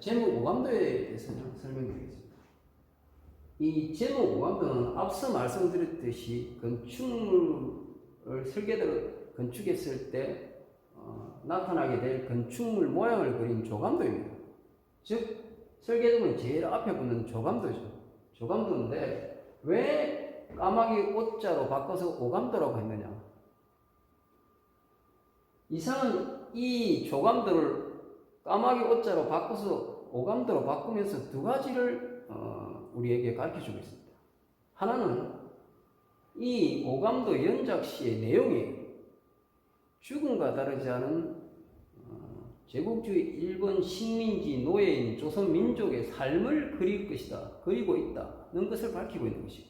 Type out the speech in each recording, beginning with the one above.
제목 오감도에 대해서 설명드리겠습니다. 이 제목 오감도는 앞서 말씀드렸듯이 건축물을 설계대로 건축했을 때 나타나게 될 건축물 모양을 그린 조감도입니다. 즉 설계도면 제일 앞에 붙는 조감도죠. 조감도인데 왜 까마귀 오자로 바꿔서 오감도라고 했느냐? 이상은 이 조감도를 까마귀 오자로 바꿔서 오감도로 바꾸면서 두 가지를 우리에게 가르쳐주고 있습니다. 하나는 이 오감도 연작시의 내용이 죽음과 다르지 않은 제국주의 일본 식민지 노예인 조선 민족의 삶을 그릴 것이다. 그리고 있다는 것을 밝히고 있는 것이고,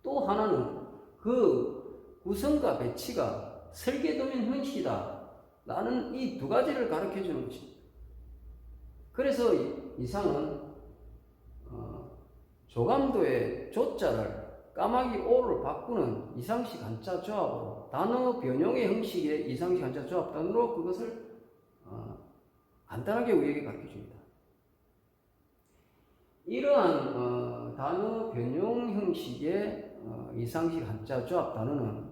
또 하나는 그 구성과 배치가 설계도면 형식이다 라는 이 두 가지를 가르쳐 주는 것입니다. 그래서 이상은 조감도의 조자를 까마귀 오를 바꾸는 이상식 한자 조합으로 단어 변형의 형식의 이상식 한자 조합 단어로 그것을 간단하게 우리에게 가르쳐 줍니다. 이러한 단어 변형 형식의 이상식 한자 조합 단어는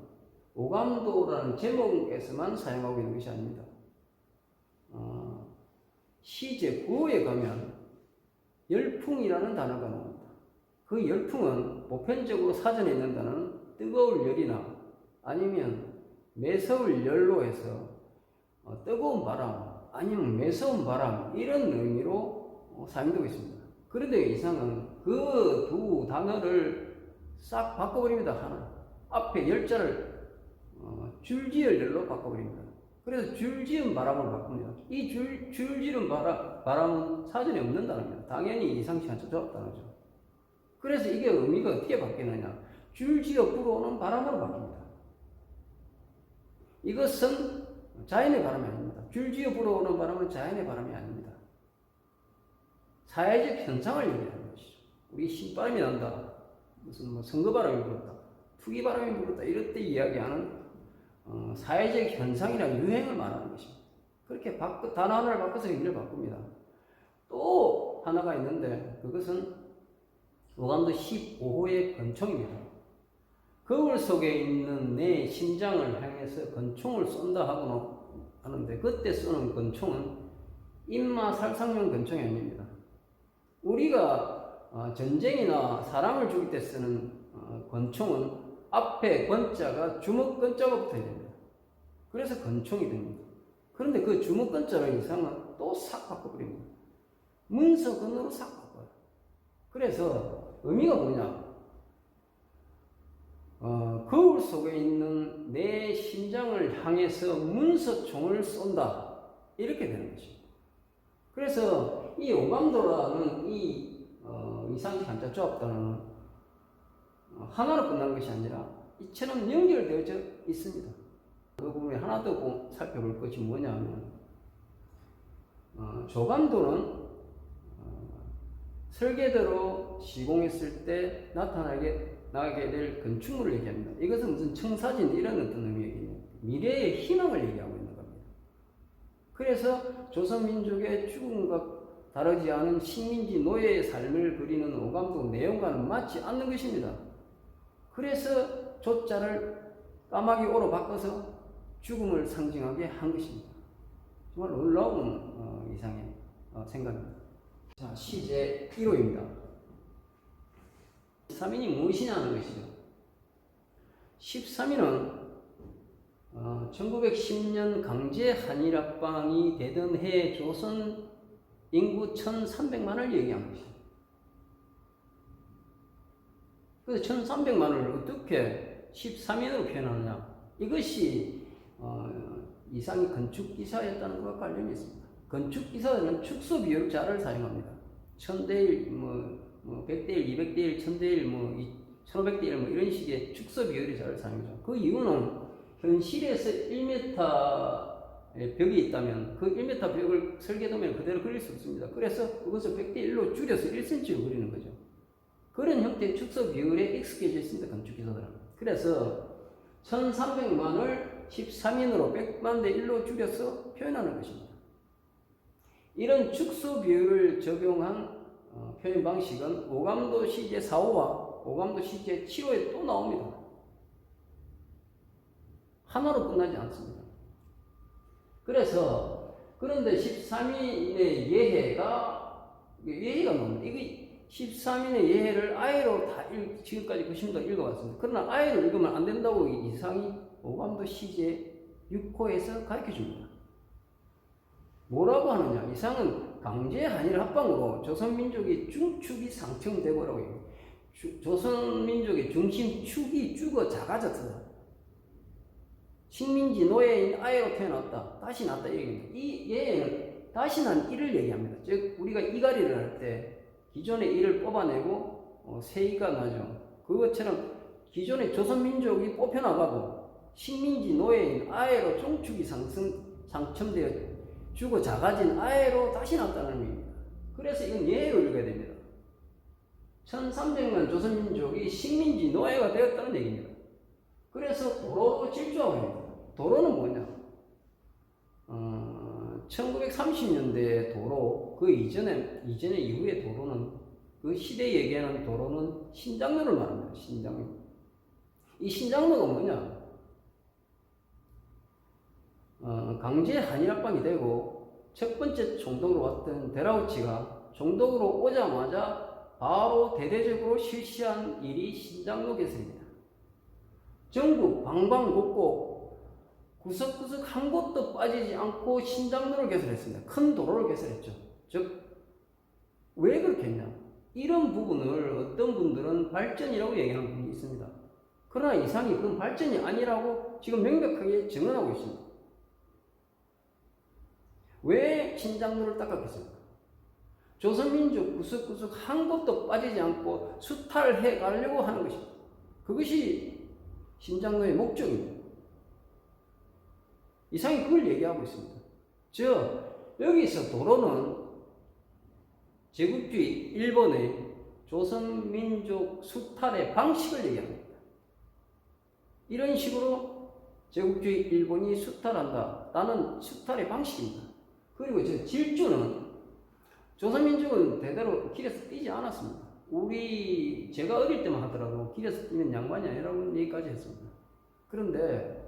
오감도라는 제목에서만 사용하고 있는 것이 아닙니다. 시제 구어에 가면 열풍이라는 단어가 나옵니다. 그 열풍은 보편적으로 사전에 있는 단어는 뜨거울 열이나 아니면 매서울 열로 해서 뜨거운 바람 아니면 매서운 바람 이런 의미로 사용되고 있습니다. 그런데 이상은 그 두 단어를 싹 바꿔버립니다. 하나 앞에 열자를 줄지을 열로 바꿔버립니다. 그래서 줄지은 바람으로 바꿉니다. 이 줄지은 바람은 사전에 없는 단어입니다. 당연히 이상식 한자 조합 단어죠. 그래서 이게 의미가 어떻게 바뀌느냐? 줄지어 불어오는 바람으로 바뀝니다. 이것은 자연의 바람이 아닙니다. 줄지어 불어오는 바람은 자연의 바람이 아닙니다. 사회적 현상을 얘기하는 것이죠. 우리 신바람이 난다. 무슨 선거바람이 불었다. 투기바람이 불었다. 이럴 때 이야기하는 사회적 현상이나 유행을 말하는 것입니다. 그렇게 단어 하나를 바꿔서 의미를 바꿉니다. 또 하나가 있는데 그것은 오감도 15호의 권총입니다. 거울 속에 있는 내 심장을 향해서 권총을 쏜다 하고 하는데 그때 쏘는 권총은 인마살상용 권총이 아닙니다. 우리가 전쟁이나 사람을 죽일 때 쓰는 권총은 앞에 권자가 주먹 권자가 붙어야 됩니다. 그래서 권총이 됩니다. 그런데 그 주먹 권자의 이상은 또 싹 바꿔버립니다. 문서건으로 싹 바꿔요. 그래서 의미가 뭐냐? 거울 속에 있는 내 심장을 향해서 문서총을 쏜다. 이렇게 되는 것입니다. 그래서 이 오감도라는 이 이상식 한자 조합단어는 하나로 끝나는 것이 아니라 이처럼 연결되어져 있습니다. 그 부분에 하나 더 살펴볼 것이 뭐냐면 조감도는 설계대로 시공했을 때 나게 될 건축물을 얘기합니다. 이것은 무슨 청사진 이런 어떤 의미예요. 미래의 희망을 얘기하고 있는 겁니다. 그래서 조선민족의 죽음과 다르지 않은 식민지 노예의 삶을 그리는 오감도 내용과는 맞지 않는 것입니다. 그래서 조자를 까마귀 오로 바꿔서 죽음을 상징하게 한 것입니다. 정말 놀라운 이상의 생각입니다. 자, 시제 1호입니다. 13인이 무엇이냐 하는 것이죠. 13인은 1910년 강제 한일합방이 되던 해 조선 인구 1300만을 얘기한 것입니다. 그래서 1300만을 어떻게 13인으로 표현하느냐. 이것이 이상이 건축기사였다는 것과 관련이 있습니다. 건축기사는 축소 비율 자를 사용합니다. 1000대1, 100대1, 200대1, 1000대1, 1500대1 이런 식의 축소 비율의 자를 사용하죠. 그 이유는 현실에서 1m의 벽이 있다면 그 1m 벽을 설계도면 그대로 그릴 수 없습니다. 그래서 그것을 100대1로 줄여서 1cm로 그리는 거죠. 그런 형태의 축소 비율에 익숙해져 있습니다. 건축기사들은. 그래서 1300만을 13인으로 100만 대 1로 줄여서 표현하는 것입니다. 이런 축소 비율을 적용한 표현 방식은 오감도 시제 4호와 오감도 시제 7호에 또 나옵니다. 하나로 끝나지 않습니다. 그래서 그런데 13인의 예해가 나옵니다. 이게 13인의 예해를 아예로 다 지금까지 그 심도 읽어봤습니다. 그러나 아예로 읽으면 안 된다고 이상이 오감도 시제 6호에서 가르쳐 줍니다. 뭐라고 하느냐? 이상은 강제 한일 합방으로 조선민족의 중축이 상충되고라고 해요. 조선민족의 중심 축이 죽어 작아졌다. 식민지 노예인 아예로 태어났다. 다시 났다. 이 얘기입니다. 이 예는 다시 난 이를 얘기합니다. 즉 우리가 이가리를 할 때 기존의 이를 뽑아내고 새 이가 나죠. 그것처럼 기존의 조선민족이 뽑혀나가고 식민지 노예인 아예로 중축이 상첨되어 죽어 작아진 아예로 다시 났다는 의미입니다. 그래서 이건 예로 읽어야 됩니다. 1300만 조선민족이 식민지 노예가 되었다는 얘기입니다. 그래서 도로로 질주하고 있습니다. 도로는 뭐냐? 1930년대 도로, 그 이전에 이후의 도로는, 그 시대 얘기하는 도로는 신장로를 말합니다. 신장로. 이 신장로가 뭐냐? 강제 한일합방이 되고 첫 번째 총독으로 왔던 데라우치가 총독으로 오자마자 바로 대대적으로 실시한 일이 신장로 개설입니다. 전국 방방곡곡 구석구석 한 곳도 빠지지 않고 신장로를 개설했습니다. 큰 도로를 개설했죠. 즉 왜 그렇게 했냐? 이런 부분을 어떤 분들은 발전이라고 얘기하는 분이 있습니다. 그러나 이상이 그건 발전이 아니라고 지금 명백하게 증언하고 있습니다. 왜 신장로를 닦았겠습니까? 조선민족 구석구석 한 곳도 빠지지 않고 수탈해 가려고 하는 것입니다. 그것이 신장로의 목적입니다. 이상이 그걸 얘기하고 있습니다. 즉 여기서 도로는 제국주의 일본의 조선민족 수탈의 방식을 얘기합니다. 이런 식으로 제국주의 일본이 수탈한다. 나는 수탈의 방식입니다. 그리고 저 질주는 조선민족은 대대로 길에서 뛰지 않았습니다. 제가 어릴 때만 하더라도 길에서 뛰는 양반이 아니라고 얘기까지 했습니다. 그런데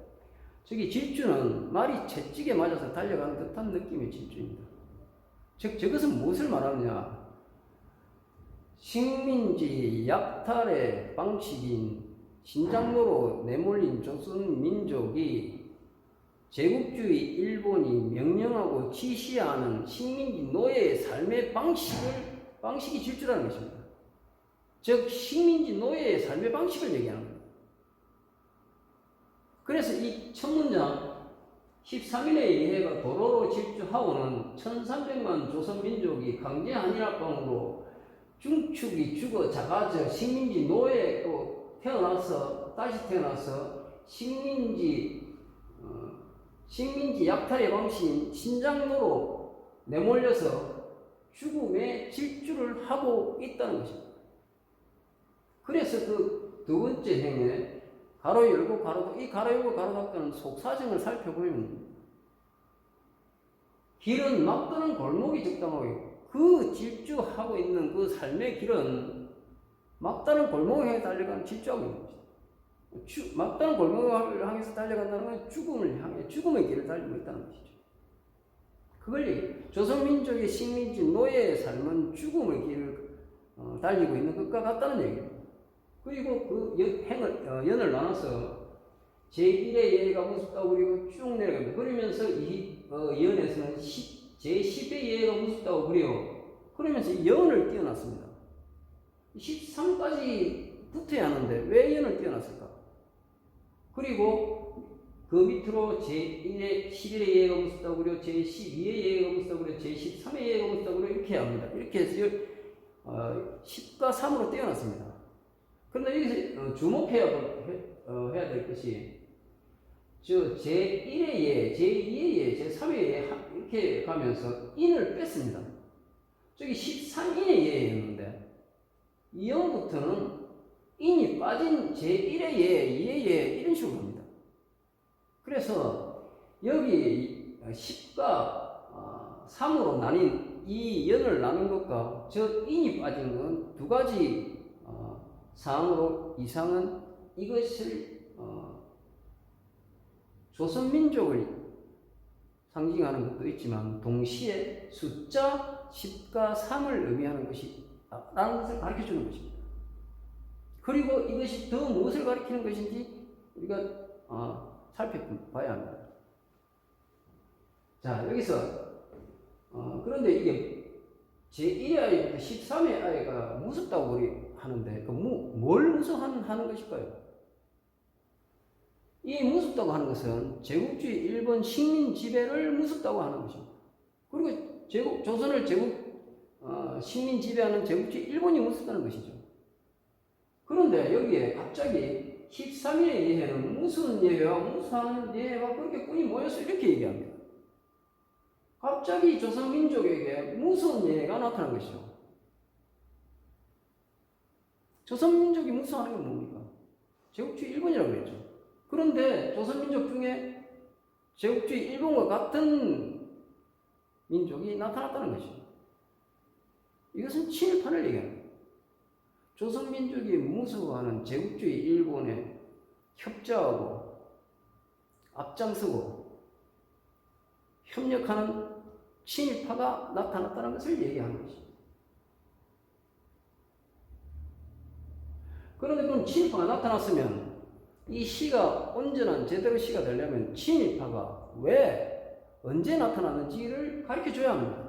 저기 질주는 말이 채찍에 맞아서 달려가는 듯한 느낌의 질주입니다. 즉 저것은 무엇을 말하느냐? 식민지 약탈의 방식인 신장로로 내몰린 조선민족이 제국주의 일본이 명령하고 지시하는 식민지 노예의 삶의 방식이 질주라는 것입니다. 즉 식민지 노예의 삶의 방식을 얘기하는 겁니다. 그래서 이 첫 문장 13인의 예해가 도로로 질주하고는 1300만 조선민족이 강제 한일합방으로 중축이 죽어 작아져 식민지 노예로 다시 태어나서 식민지 약탈의 방식인 신장로로 내몰려서 죽음의 질주를 하고 있다는 것입니다. 그래서 그 두 번째 행에 가로 열고 가로 닫고, 이 가로 열고 가로 닫고는 속사정을 살펴보면 길은 막다른 골목이 적당하고 있고 그 질주하고 있는 그 삶의 길은 막다른 골목을 향해 달려가는 질주하고 있는 것이죠. 막다른 골목을 향해서 달려간다는 건 죽음을 향해 죽음의 길을 달리고 있다는 것이죠. 그걸 조선민족의 식민지 노예의 삶은 죽음의 길을 달리고 있는 것과 같다는 얘기입니다. 그리고 그 연을 나눠서 제1의 예가 무섭다고 그리고 쭉 내려갑니다. 그러면서 이 연에서는 제10의 예가 무섭다고 그래요. 그러면서 연을 띄워놨습니다. 13까지 붙어야 하는데 왜 연을 띄워놨을까? 그리고 그 밑으로 제1의 11의 예가 무섭다고 그래요. 제12의 예가 무섭다고 그래요. 제13의 예가 무섭다고 그래요. 이렇게 합니다. 이렇게 해서 10과 3으로 띄워놨습니다. 그런데 여기서 주목해야 될 것이 제1의 예, 제2의 예, 제3의 예 이렇게 가면서 인을 뺐습니다. 저기 13인의 예였는데 이형부터는 인이 빠진 제1의 예, 2의 예 이런 식으로 합니다. 그래서 여기 10과 3으로 나뉜 이 연을 나눈 것과 저 인이 빠진 건 두 가지 사항으로 이상은 이것을 조선민족을 상징하는 것도 있지만 동시에 숫자 10과 3을 의미하는 것이 라는 것을 가르쳐 주는 것입니다. 그리고 이것이 더 무엇을 가리키는 것인지 우리가 살펴봐야 합니다. 자, 여기서 그런데 이게 제1의 아이부터 13의 아이가 무섭다고 우리 하는데 뭘 무서워하는 것일까요? 이 무섭다고 하는 것은 제국주의 일본 식민 지배를 무섭다고 하는 것입니다. 그리고 조선을 식민 지배하는 제국주의 일본이 무섭다는 것이죠. 그런데 여기에 갑자기 13일의 예해는 무슨 예해와 무슨 예해가 그렇게 꾼이 모여서 이렇게 얘기합니다. 갑자기 조선 민족에게 무슨 예해가 나타난 것이죠. 조선 민족이 무서워하는 게 뭡니까? 제국주의 일본이라고 그랬죠. 그런데 조선민족 중에 제국주의 일본과 같은 민족이 나타났다는 것이죠. 이것은 친일파를 얘기합니다. 조선민족이 무서워하는 제국주의 일본에 협조하고 앞장서고 협력하는 친일파가 나타났다는 것을 얘기하는 것입니다. 그런데 그럼 친일파가 나타났으면 이 시가 온전한 제대로 시가 되려면 친일파가 왜 언제 나타났는지를 가르쳐 줘야 합니다.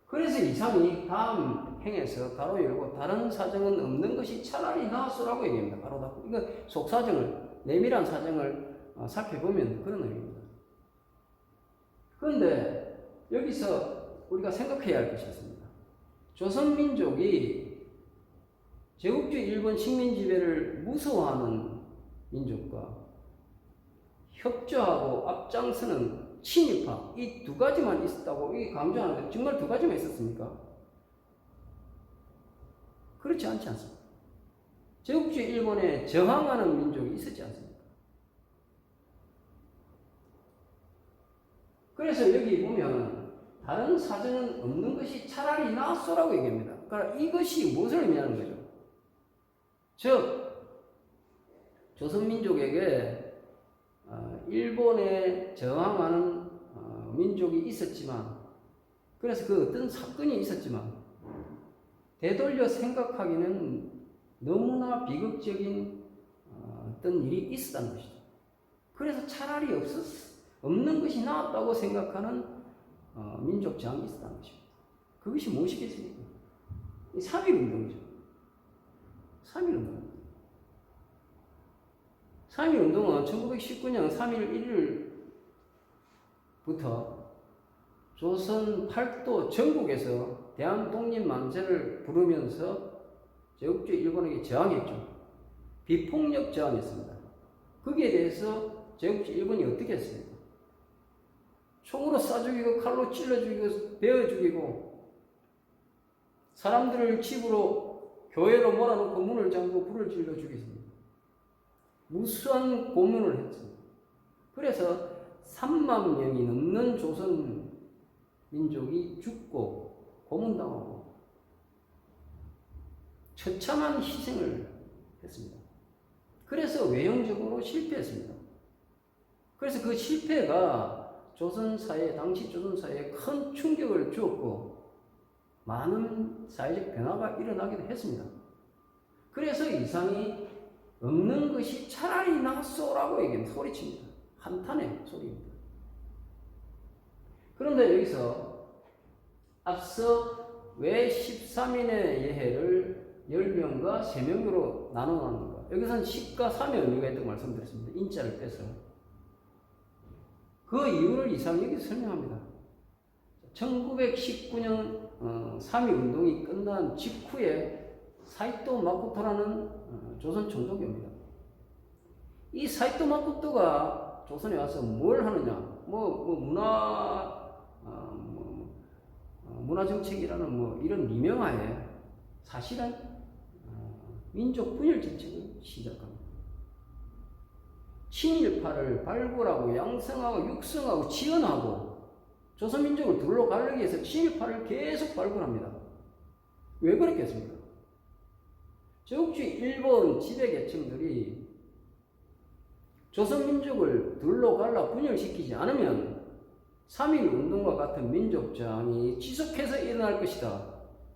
그래서 이상이 다음 행에서 가로 열고 다른 사정은 없는 것이 차라리 나았소라고 얘기합니다. 가로 닫고. 이거 속사정을, 내밀한 사정을 살펴보면 그런 의미입니다. 그런데 여기서 우리가 생각해야 할 것이 있습니다. 조선민족이 제국주의 일본 식민 지배를 무서워하는 민족과 협조하고 앞장서는 친일파, 이 두 가지만 있었다고 강조하는데 정말 두 가지만 있었습니까? 그렇지 않지 않습니까? 제국주의 일본에 저항하는 민족이 있었지 않습니까? 그래서 여기 보면 다른 사정은 없는 것이 차라리 나았소라고 얘기합니다. 그러니까 이것이 무엇을 의미하는 거죠? 즉 조선민족에게 일본에 저항하는 민족이 있었지만 그래서 그 어떤 사건이 있었지만 되돌려 생각하기는 너무나 비극적인 어떤 일이 있었다는 것이죠. 그래서 차라리 없는 것이 나았다고 생각하는 민족 저항이 있었다는 것입니다. 그것이 무엇이겠습니까? 이 3.1운동이죠. 3.1운동. 3.1운동은 1919년 3월 1일부터 조선 팔도 전국에서 대한독립만세를 부르면서 제국주의 일본에게 저항했죠. 비폭력 저항했습니다. 거기에 대해서 제국주의 일본이 어떻게 했습니까? 총으로 쏴 죽이고 칼로 찔러 죽이고 베어 죽이고 사람들을 집으로 교회로 몰아놓고 문을 잠그고 불을 질러 죽였습니다. 무수한 고문을 했습니다. 그래서 3만 명이 넘는 조선 민족이 죽고 고문당하고 처참한 희생을 했습니다. 그래서 외형적으로 실패했습니다. 그래서 그 실패가 조선사회, 당시 조선사회에 큰 충격을 주었고 많은 사회적 변화가 일어나기도 했습니다. 그래서 이상이 없는 것이 차라리 나았소라고 얘기합니다. 소리칩니다. 한탄의 소리입니다. 그런데 여기서 앞서 왜 13인의 예해를 10명과 3명으로 나눠놨는가? 여기서는 10과 3의 의미가 있다고 말씀드렸습니다. 인자를 빼서. 그 이유를 이상이 여기서 설명합니다. 1919년 3.1운동이 끝난 직후에 사이토 마코토라는 조선 총독입니다. 이 사이토 마코토가 조선에 와서 뭘 하느냐? 문화 정책이라는 이런 미명하에 사실은 민족 분열 정책을 시작합니다. 친일파를 발굴하고 양성하고 육성하고 지원하고 조선민족을 둘로 가르기 위해서 친일파를 계속 발굴합니다. 왜 그랬겠습니까? 제국주의 일본 지배계층들이 조선민족을 둘로 갈라 분열시키지 않으면 3.1운동과 같은 민족저항이 지속해서 일어날 것이다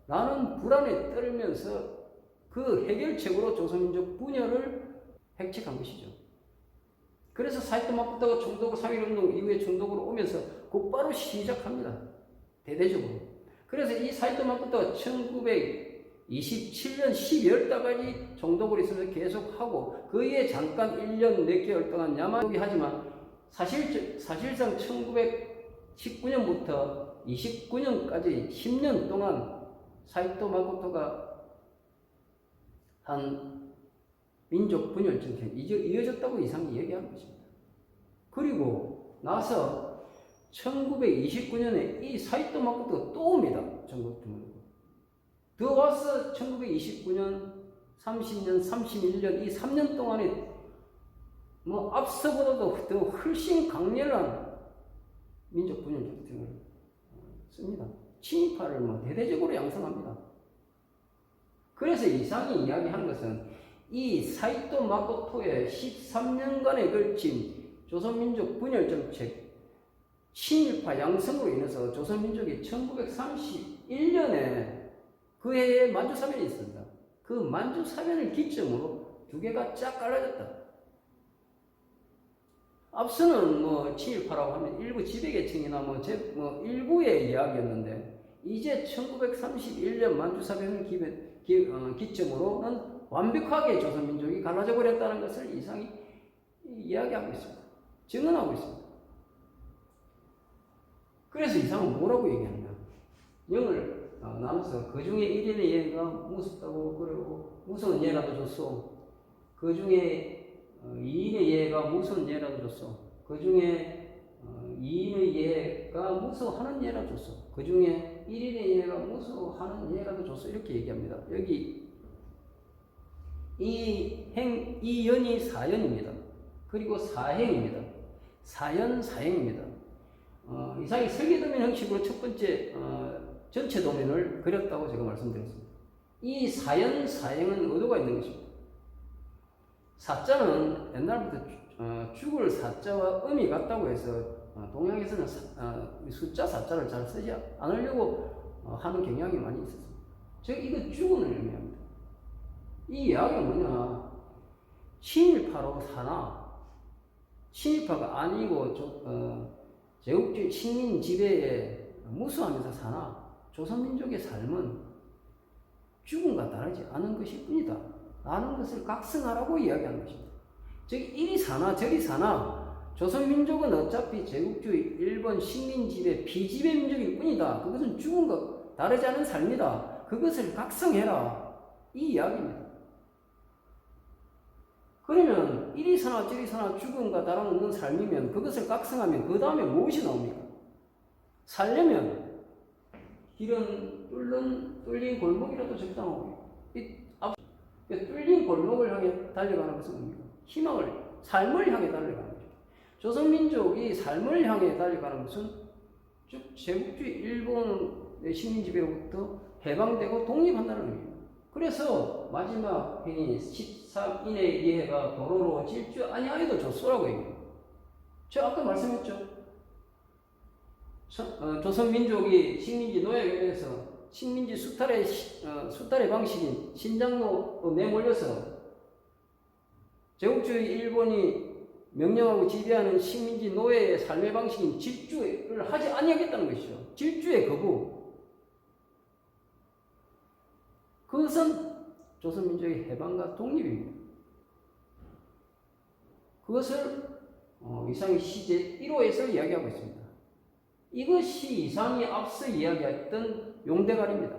라는 불안에 떨면서 그 해결책으로 조선민족 분열을 획책한 것이죠. 그래서 사이토 마코토가 총독으로 3.1운동 이후에 총독으로 오면서 곧바로 시작합니다. 대대적으로. 그래서 이 사이토 마코토가 1927년 12월달까지 총독으로 있으면서 계속하고 그 이에 잠깐 1년 몇 개월 동안 야마토기 하지만 사실상 1919년부터 29년까지 10년 동안 사이토 마코토가 한 민족 분열 정책이 이어졌다고 이상이 얘기하는 것입니다. 그리고 나서 1929년에 이 사이토 마코토가 또 옵니다. 전국주문으로. 더 와서 1929년, 30년, 31년 이 3년 동안에 뭐 앞서보다도 더 훨씬 강렬한 민족 분열 정책을 씁니다. 친일파를 뭐 대대적으로 양성합니다. 그래서 이상이 이야기하는 것은 이 사이토 마코토의 13년간에 걸친 조선민족 분열 정책, 친일파 양성으로 인해서 조선민족이 1931년에 그 해에 만주사변이 있습니다. 그 만주사변을 기점으로 두 개가 쫙 갈라졌다. 앞서는 뭐 친일파라고 하면 일부 지배계층이나 뭐 일부의 이야기였는데 이제 1931년 만주사변을 기점으로는 완벽하게 조선민족이 갈라져 버렸다는 것을 이상이 이야기하고 있습니다. 증언하고 있습니다. 그래서 이상은 뭐라고 얘기하느냐. 영을 나눠서 그 중에 1인의 예가 무섭다고 그러고 무서운 예라도 줬어. 그 중에 2인의 예가 무서운 예라도 줬어. 그 중에 2인의 예가 무서워하는 예라도 줬어. 그 중에 1인의 예가 무서워하는 예라도 줬어. 이렇게 얘기합니다. 여기 이 연이 사연입니다. 그리고 사행입니다. 사연, 사행입니다. 이상이 설계도면 형식으로 첫 번째 전체 도면을 그렸다고 제가 말씀드렸습니다. 이 사연, 사행은 의도가 있는 것입니다. 사자는 옛날부터 죽을 사자와 음이 같다고 해서 동양에서는 숫자 사자를 잘 쓰지 않으려고 하는 경향이 많이 있었습니다. 즉 이거 죽음을 의미합니다. 이 이야기가 뭐냐, 친일파로 사나 친일파가 아니고 제국주의 식민 지배에 무수하면서 사나 조선민족의 삶은 죽음과 다르지 않은 것일 뿐이다 라는 것을 각성하라고 이야기하는 것입니다. 즉 이리 사나 저리 사나 조선민족은 어차피 제국주의 일본 식민 지배 비지배 민족일 뿐이다. 그것은 죽음과 다르지 않은 삶이다. 그것을 각성해라 이 이야기입니다. 그러면 이리 사나 저리 사나 죽음과 다름없는 삶이면 그것을 각성하면 그 다음에 무엇이 나옵니까? 살려면 길은 뚫린 골목이라도 적당하고 뚫린 골목을 향해 달려가는 것은 뭡니까? 희망을, 삶을 향해 달려가는 것입니다. 조선민족이 삶을 향해 달려가는 것은 즉 제국주의 일본의 식민지배로부터 해방되고 독립한다는 의미입니다. 그래서 마지막 행위 13인의 예해가 도로로 질주 아니하여도 좋소라고 얘기해요. 제가 아까 말씀했죠. 조선민족이 식민지 노예에서 식민지 수탈의 방식인 신장로 내몰려서 제국주의 일본이 명령하고 지배하는 식민지 노예의 삶의 방식인 질주를 하지 아니하겠다는 것이죠. 질주의 거부. 그것은 조선민족의 해방과 독립입니다. 그것을 이상의 시제 1호에서 이야기하고 있습니다. 이것이 이상이 앞서 이야기했던 용대가리입니다.